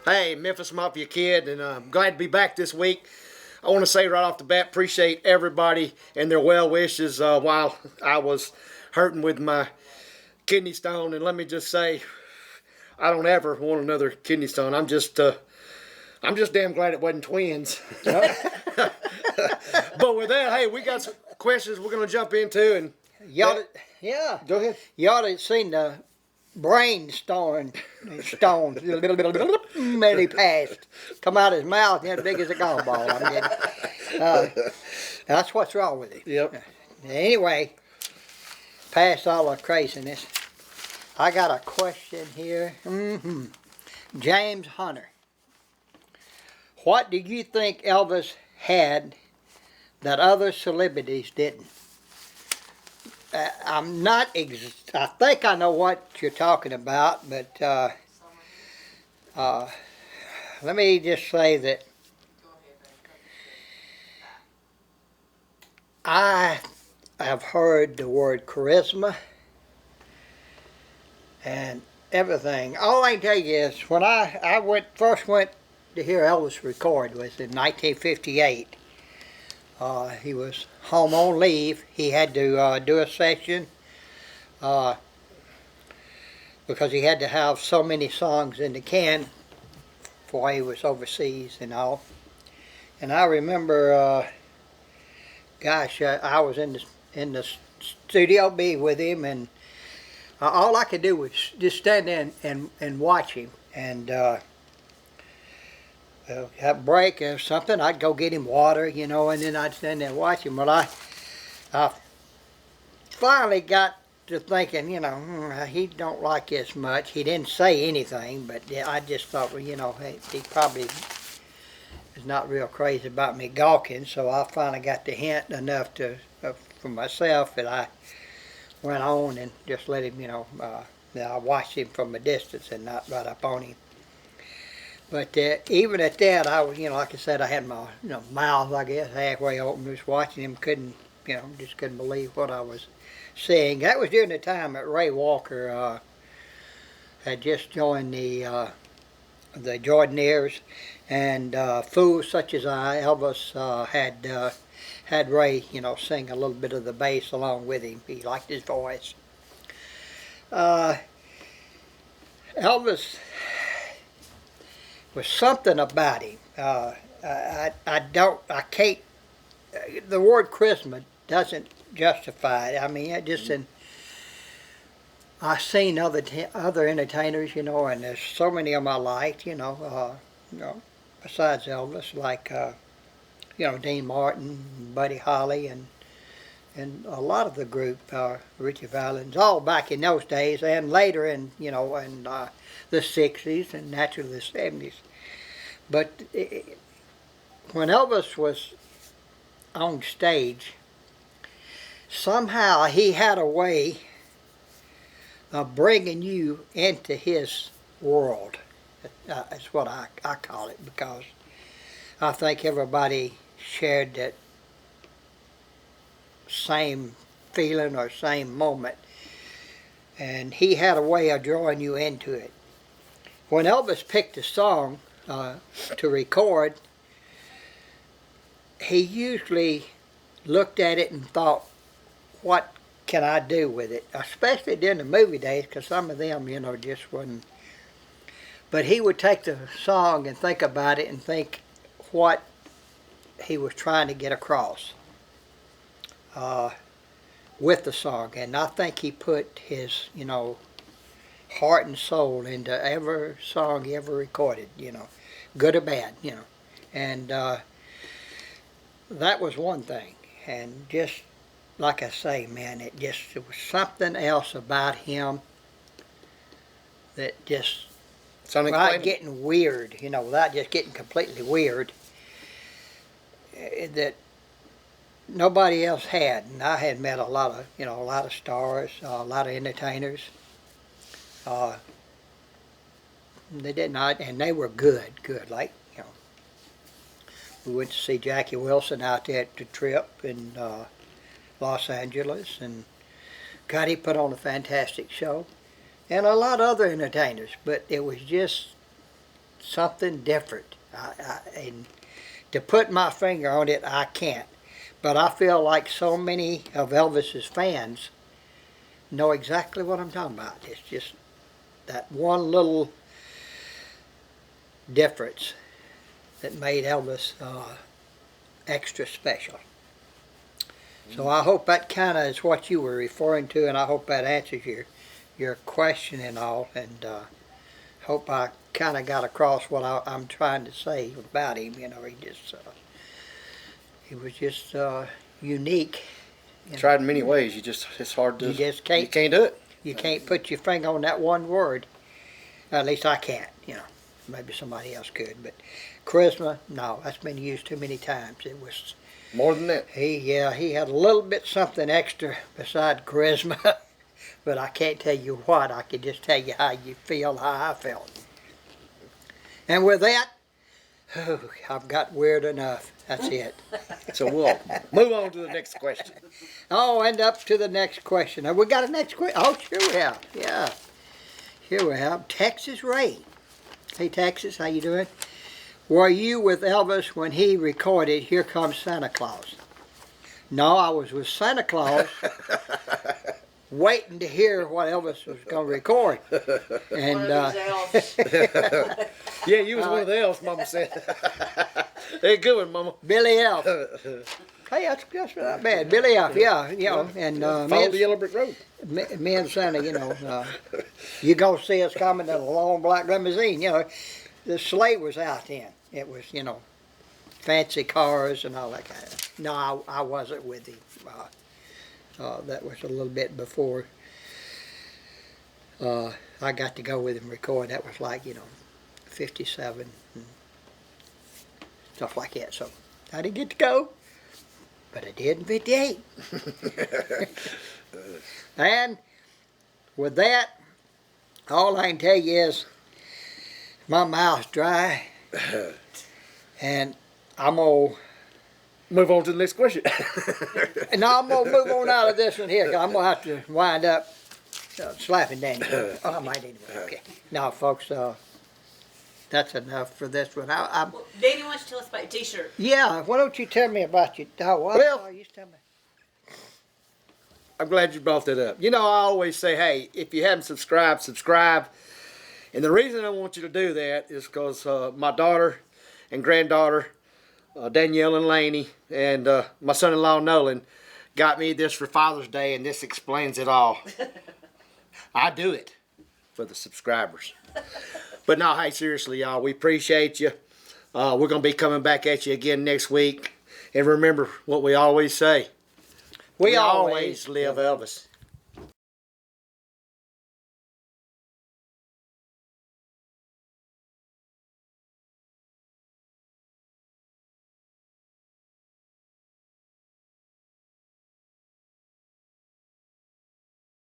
Hey, Memphis Mafia kid, and I'm glad to be back this week. I want to say right off the bat, appreciate everybody and their well wishes while I was hurting with my kidney stone. And let me just say, I don't ever want another kidney stone. I'm just damn glad it wasn't twins. But with that, hey, we got some questions we're gonna jump into, and Y'all, yeah. go ahead. Y'all had seen the stones, and he passed. Come out his mouth, as big as a golf ball. I mean, that's what's wrong with him. Yep. Anyway, past all the craziness, I got a question here. James Hunter. What do you think Elvis had that other celebrities didn't? I'm not. I think I know what you're talking about, but let me just say that I have heard the word charisma and everything. All I can tell you is when I first went to hear Elvis record was in 1958. He was home on leave. He had to do a session because he had to have so many songs in the can before he was overseas and all. And I remember, I was in the studio B with him, and all I could do was just stand there and watch him. And have a break or something, I'd go get him water, and then I'd stand there and watch him. Well, I finally got to thinking, he don't like this much. He didn't say anything, but I just thought, well, he probably is not real crazy about me gawking. So I finally got the hint enough for myself that I went on and just let him, I watched him from a distance and not right up on him. But even at that, I was, like I said, I had my mouth, I guess, halfway open, just watching him. Just couldn't believe what I was seeing. That was during the time that Ray Walker had just joined the Jordanaires, and Fools Such as I, Elvis had Ray, sing a little bit of the bass along with him. He liked his voice. Elvis was something about him. I can't. The word charisma doesn't justify it. I mean, I've seen other entertainers, and there's so many of them I liked, besides Elvis, like Dean Martin, Buddy Holly, and a lot of the group, Richie Valens, all back in those days, and later in the 60s and naturally the 70s. But when Elvis was on stage, somehow he had a way of bringing you into his world. That's what I call it, because I think everybody shared that same feeling or same moment, and he had a way of drawing you into it. When Elvis picked a song to record, he usually looked at it and thought, what can I do with it? Especially during the movie days, because some of them, just wasn't. But he would take the song and think about it and think what he was trying to get across with the song. And I think he put his, heart and soul into every song he ever recorded, good or bad, and that was one thing. And just like I say, man, it was something else about him that just, without getting weird, without just getting completely weird, that nobody else had. And I had met a lot of stars, a lot of entertainers. They did not, and they were good. Like, we went to see Jackie Wilson out there at the Trip in Los Angeles, and God, he put on a fantastic show, and a lot of other entertainers. But it was just something different. And to put my finger on it, I can't. But I feel like so many of Elvis's fans know exactly what I'm talking about. It's just that one little difference that made Elvis extra special. So I hope that kind of is what you were referring to, and I hope that answers your question and all, and hope I kind of got across what I'm trying to say about him. You know, he was just unique. Tried in many ways. It's hard to. You just can't. You can't do it. You can't put your finger on that one word. At least I can't. You know, maybe somebody else could, but charisma, no, that's been used too many times. It was more than that. He had a little bit something extra beside charisma, but I can't tell you what. I can just tell you how you feel, how I felt. And with that, I've got weird enough. That's it. So we'll move on to the next question. Oh, and up to the next question. Have we got a next question? Oh, sure we have. Yeah. Here we have Texas Ray. Hey, Texas, how you doing? Were you with Elvis when he recorded Here Comes Santa Claus? No, I was with Santa Claus waiting to hear what Elvis was going to record. And yeah, you was one of the elves, Mama said. Hey, good one, Mama. Billy Elf. Hey, that's not bad. Billy Elf, yeah, you know. And follow the yellow brick road. Me and Santa, you know, you go see us coming in a long black limousine, you know. The sleigh was out then. It was, you know, fancy cars and all that kind of stuff. No, I wasn't with him. That was a little bit before I got to go with him record. That was like, you know, 57 and stuff like that. So I didn't get to go, but I did in 58. And with that, all I can tell you is my mouth's dry, and I'm going to move on to the next question. No, I'm going to move on out of this one here, because I'm going to have to wind up slapping Daniel. Oh, I might anyway. Okay. Now, folks, that's enough for this one. Well, Danny wants to tell us about your T-shirt. Yeah, why don't you tell me about your... Well, you tell me. I'm glad you brought that up. You know, I always say, hey, if you haven't subscribed, subscribe. And the reason I want you to do that is because my daughter and granddaughter, Danielle and Laney, and my son-in-law Nolan, got me this for Father's Day, and this explains it all. I do it for the subscribers. But no, hey, seriously, y'all, we appreciate you. We're going to be coming back at you again next week. And remember what we always say. We always live Elvis.